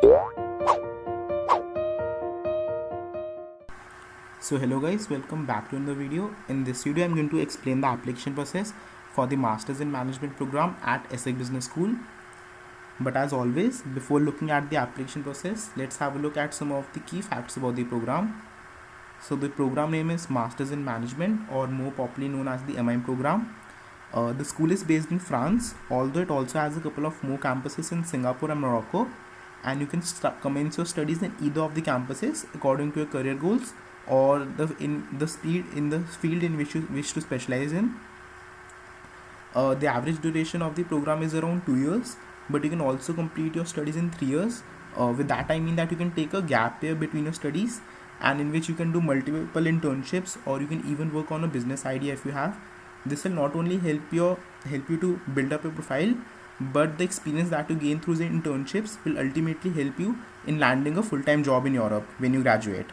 So hello guys, welcome back to another video. In this video I'm going to explain the application process for the Masters in Management program at ESSEC Business School. But as always, before looking at the application process, let's have a look at some of the key facts about the program. So the program name is Masters in Management, or more popularly known as the MIM program. The school is based in France, although it also has a couple of more campuses in Singapore and Morocco, and you can commence your studies in either of the campuses according to your career goals or in the field in which you wish to specialize in. The average duration of the program is around 2 years, but you can also complete your studies in 3 years. With that I mean that you can take a gap year between your studies, and in which you can do multiple internships, or you can even work on a business idea if you have. This will not only help you to build up your profile, but the experience that you gain through the internships will ultimately help you in landing a full-time job in Europe when you graduate.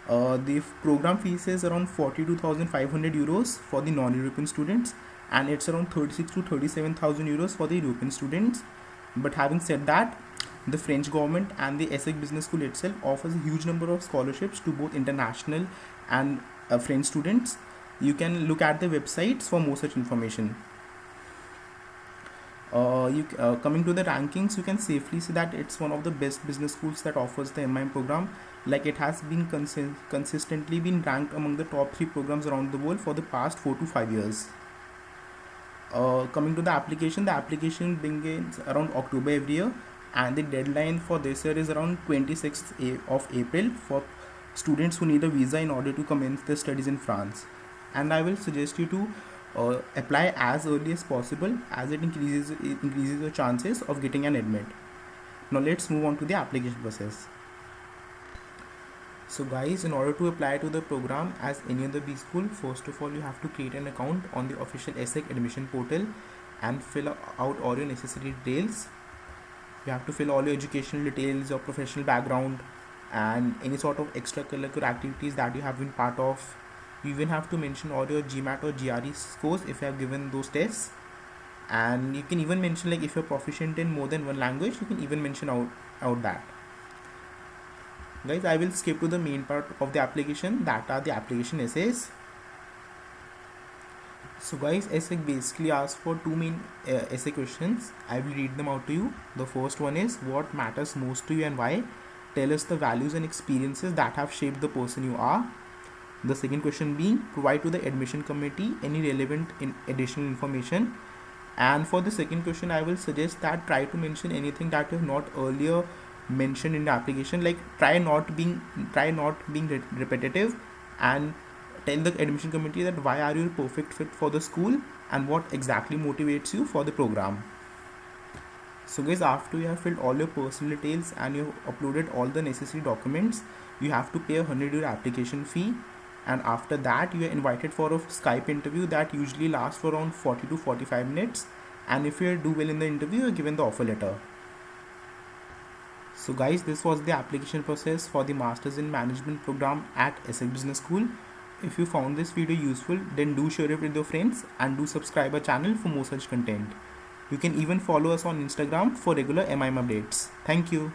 The program fees is around 42,500 euros for the non-European students, and it's around 36 to 37,000 euros for the European students. But having said that, the French government and the ESSEC Business School itself offers a huge number of scholarships to both international and French students. You can look at the websites for more such information. Coming to the rankings, you can safely say that it's one of the best business schools that offers the MIM program. Like, it has been consistently been ranked among the top 3 programs around the world for the past 4 to 5 years. Coming to the application begins around October every year, and the deadline for this year is around 26th of April for students who need a visa in order to commence their studies in France. And I will suggest you to apply as early as possible, as it increases your chances of getting an admit. Now let's move on to the application process. So guys, in order to apply to the program as any other B school, first of all you have to create an account on the official ESSEC admission portal and fill out all your necessary details. You have to fill all your educational details, your professional background, and any sort of extracurricular activities that you have been part of. You even have to mention all your GMAT or GRE scores if you have given those tests, and you can even mention, like, if you're proficient in more than one language, you can even mention out that. Guys, I will skip to the main part of the application, that are the application essays. So guys, ESSEC basically asks for 2 main essay questions. I will read them out to you. The first one is, what matters most to you and why? Tell us the values and experiences that have shaped the person you are. The second question being, provide to the admission committee any relevant additional information. And for the second question, I will suggest that try to mention anything that you have not earlier mentioned in the application. Like, try not being repetitive, and tell the admission committee that why are you a perfect fit for the school and what exactly motivates you for the program. So guys, after you have filled all your personal details and you have uploaded all the necessary documents, you have to pay a 100 euro application fee. And after that, you are invited for a Skype interview that usually lasts for around 40 to 45 minutes. And if you do well in the interview, you are given the offer letter. So guys, this was the application process for the Masters in Management program at ESSEC Business School. If you found this video useful, then do share it with your friends and do subscribe our channel for more such content. You can even follow us on Instagram for regular MIM updates. Thank you.